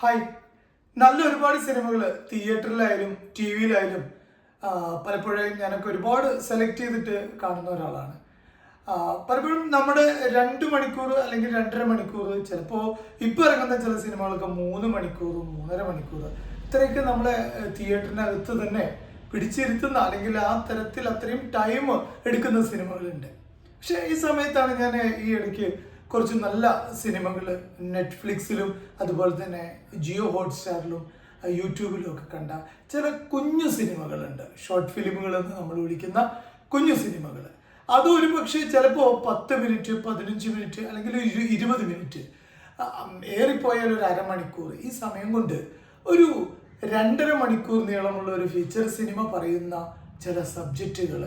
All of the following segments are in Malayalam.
ഹായ്. നല്ല ഒരുപാട് സിനിമകൾ തിയേറ്ററിലായാലും ടി വിയിലായാലും പലപ്പോഴും ഞാനൊക്കെ ഒരുപാട് സെലക്ട് ചെയ്തിട്ട് കാണുന്ന ഒരാളാണ്. പലപ്പോഴും നമ്മുടെ 2 മണിക്കൂർ അല്ലെങ്കിൽ 2.5 മണിക്കൂർ, ചിലപ്പോൾ ഇപ്പോൾ ഇറങ്ങുന്ന ചില സിനിമകളൊക്കെ 3 മണിക്കൂർ, 3.5 മണിക്കൂർ ഇത്രയൊക്കെ നമ്മളെ തിയേറ്ററിനകത്ത് തന്നെ പിടിച്ചിരുത്തുന്ന അല്ലെങ്കിൽ ആ തരത്തിൽ അത്രയും ടൈം എടുക്കുന്ന സിനിമകളുണ്ട്. പക്ഷേ ഈ സമയത്താണ് ഞാൻ ഈ ഇടയ്ക്ക് കുറച്ച് നല്ല സിനിമകൾ നെറ്റ്ഫ്ലിക്സിലും അതുപോലെ തന്നെ ജിയോ ഹോട്ട്സ്റ്റാറിലും യൂട്യൂബിലും ഒക്കെ കണ്ട ചില കുഞ്ഞു സിനിമകളുണ്ട്. ഷോർട്ട് ഫിലിമുകൾ എന്ന് നമ്മൾ വിളിക്കുന്ന കുഞ്ഞു സിനിമകൾ. അത് ഒരു പക്ഷേ ചിലപ്പോൾ 10 മിനിറ്റ്, 15 മിനിറ്റ് അല്ലെങ്കിൽ 20 മിനിറ്റ്, ഏറിപ്പോയാൽ ഒരു അരമണിക്കൂർ, ഈ സമയം കൊണ്ട് ഒരു 2.5 മണിക്കൂർ നീളമുള്ള ഒരു ഫീച്ചർ സിനിമ പറയുന്ന ചില സബ്ജക്റ്റുകൾ,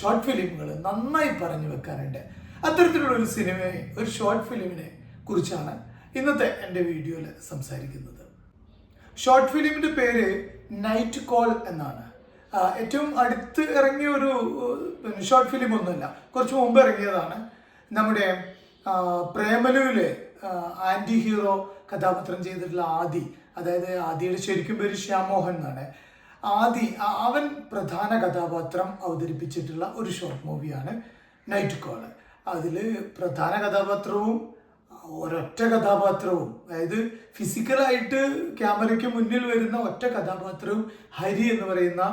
ഷോർട്ട് ഫിലിമുകൾ നന്നായി പറഞ്ഞു വെക്കാറുണ്ട്. അത്തരത്തിലുള്ള ഒരു സിനിമയെ, ഒരു ഷോർട്ട് ഫിലിമിനെ കുറിച്ചാണ് ഇന്നത്തെ എൻ്റെ വീഡിയോയിൽ സംസാരിക്കുന്നത്. ഷോർട്ട് ഫിലിമിൻ്റെ പേര് നൈറ്റ് കോൾ എന്നാണ്. ഏറ്റവും അടുത്ത് ഇറങ്ങിയ ഒരു ഷോർട്ട് ഫിലിം ഒന്നുമല്ല, കുറച്ച് മുമ്പ് ഇറങ്ങിയതാണ്. നമ്മുടെ പ്രേമലുവിലെ ആൻറ്റി ഹീറോ കഥാപാത്രം ചെയ്തിട്ടുള്ള ആദി, അതായത് ആദിയുടെ ശരിക്കും പേര് ശ്യാം മോഹൻ എന്നാണ്. ആദി, അവൻ പ്രധാന കഥാപാത്രം അവതരിപ്പിച്ചിട്ടുള്ള ഒരു ഷോർട്ട് മൂവിയാണ് നൈറ്റ് കോൾ. അതിൽ പ്രധാന കഥാപാത്രവും ഒരൊറ്റ കഥാപാത്രവും, അതായത് ഫിസിക്കലായിട്ട് ക്യാമറയ്ക്ക് മുന്നിൽ വരുന്ന ഒറ്റ കഥാപാത്രവും ഹരി എന്ന് പറയുന്ന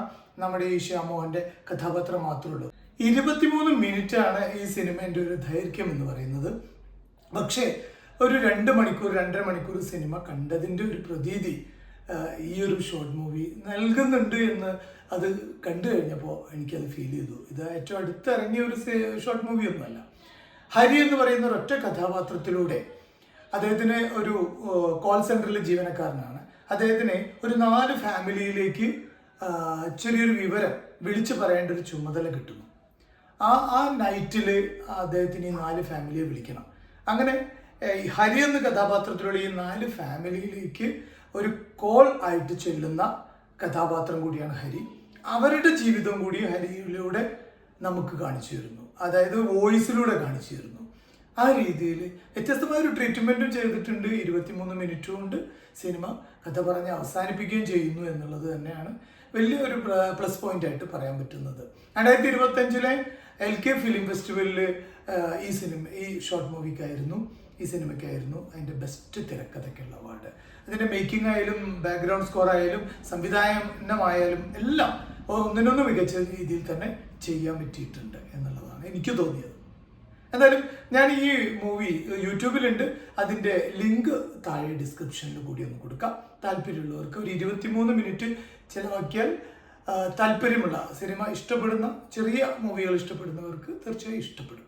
നമ്മുടെ ഈ ശ്യാമോഹൻ്റെ കഥാപാത്രം മാത്രമേ ഉള്ളൂ. 23 മിനിറ്റാണ് ഈ സിനിമേൻ്റെ ഒരു ദൈർഘ്യം എന്ന് പറയുന്നത്. പക്ഷേ ഒരു 2 മണിക്കൂർ, 2.5 മണിക്കൂർ സിനിമ കണ്ടതിൻ്റെ ഒരു പ്രതീതി ഈ ഒരു ഷോർട്ട് മൂവി നൽകുന്നുണ്ട് എന്ന് അത് കണ്ടു കഴിഞ്ഞപ്പോൾ എനിക്കത് ഫീൽ ചെയ്തു. ഇത് ഏറ്റവും അടുത്തിറങ്ങിയ ഒരു ഷോർട്ട് മൂവി ഒന്നുമല്ല. ഹരി എന്ന് പറയുന്ന ഒരൊറ്റ കഥാപാത്രത്തിലൂടെ, അദ്ദേഹത്തിന് ഒരു കോൾ സെൻറ്ററിലെ ജീവനക്കാരനാണ്. അദ്ദേഹത്തിന് ഒരു 4 ഫാമിലിയിലേക്ക് ചെറിയൊരു വിവരം വിളിച്ചു പറയേണ്ട ഒരു ചുമതല കിട്ടുന്നു. ആ നൈറ്റിൽ അദ്ദേഹത്തിന് ഈ 4 ഫാമിലിയെ വിളിക്കണം. അങ്ങനെ ഹരി എന്ന കഥാപാത്രത്തിലൂടെ ഈ 4 ഫാമിലിയിലേക്ക് ഒരു കോൾ ആയിട്ട് ചെല്ലുന്ന കഥാപാത്രം കൂടിയാണ് ഹരി. അവരുടെ ജീവിതം കൂടി ഹരിയിലൂടെ നമുക്ക് കാണിച്ചു തരുന്നു, അതായത് വോയിസിലൂടെ കാണിച്ചു തരുന്നു. ആ രീതിയിൽ വ്യത്യസ്തമായ ഒരു ട്രീറ്റ്മെൻറ്റും ചെയ്തിട്ടുണ്ട്. 23 മിനിറ്റ് കൊണ്ട് സിനിമ കഥ പറഞ്ഞ് അവസാനിപ്പിക്കുകയും ചെയ്യുന്നു എന്നുള്ളത് തന്നെയാണ് വലിയൊരു പ്ലസ് പോയിന്റ് ആയിട്ട് പറയാൻ പറ്റുന്നത്. 2025 LK ഫിലിം ഫെസ്റ്റിവലിൽ ഈ ഷോർട്ട് മൂവിക്കായിരുന്നു, ഈ സിനിമയ്ക്കായിരുന്നു അതിൻ്റെ ബെസ്റ്റ് തിരക്കഥയ്ക്കുള്ള അവാർഡ്. അതിൻ്റെ മേക്കിംഗ് ആയാലും ബാക്ക്ഗ്രൗണ്ട് സ്കോർ ആയാലും സംവിധാനമായാലും എല്ലാം ഒന്നിനൊന്ന് മികച്ച രീതിയിൽ തന്നെ ചെയ്യാൻ പറ്റിയിട്ടുണ്ട് എന്നുള്ളതാണ് എനിക്ക് തോന്നിയത്. എന്തായാലും ഞാൻ ഈ മൂവി യൂട്യൂബിലുണ്ട്, അതിൻ്റെ ലിങ്ക് താഴെ ഡിസ്ക്രിപ്ഷനിൽ കൂടി ഒന്ന് കൊടുക്കാം. താല്പര്യമുള്ളവർക്ക് ഒരു 23 മിനിറ്റ് ചിലവാക്കിയാൽ താല്പര്യമുള്ള സിനിമ ഇഷ്ടപ്പെടുന്ന, ചെറിയ മൂവികൾ ഇഷ്ടപ്പെടുന്നവർക്ക് തീർച്ചയായും ഇഷ്ടപ്പെടും.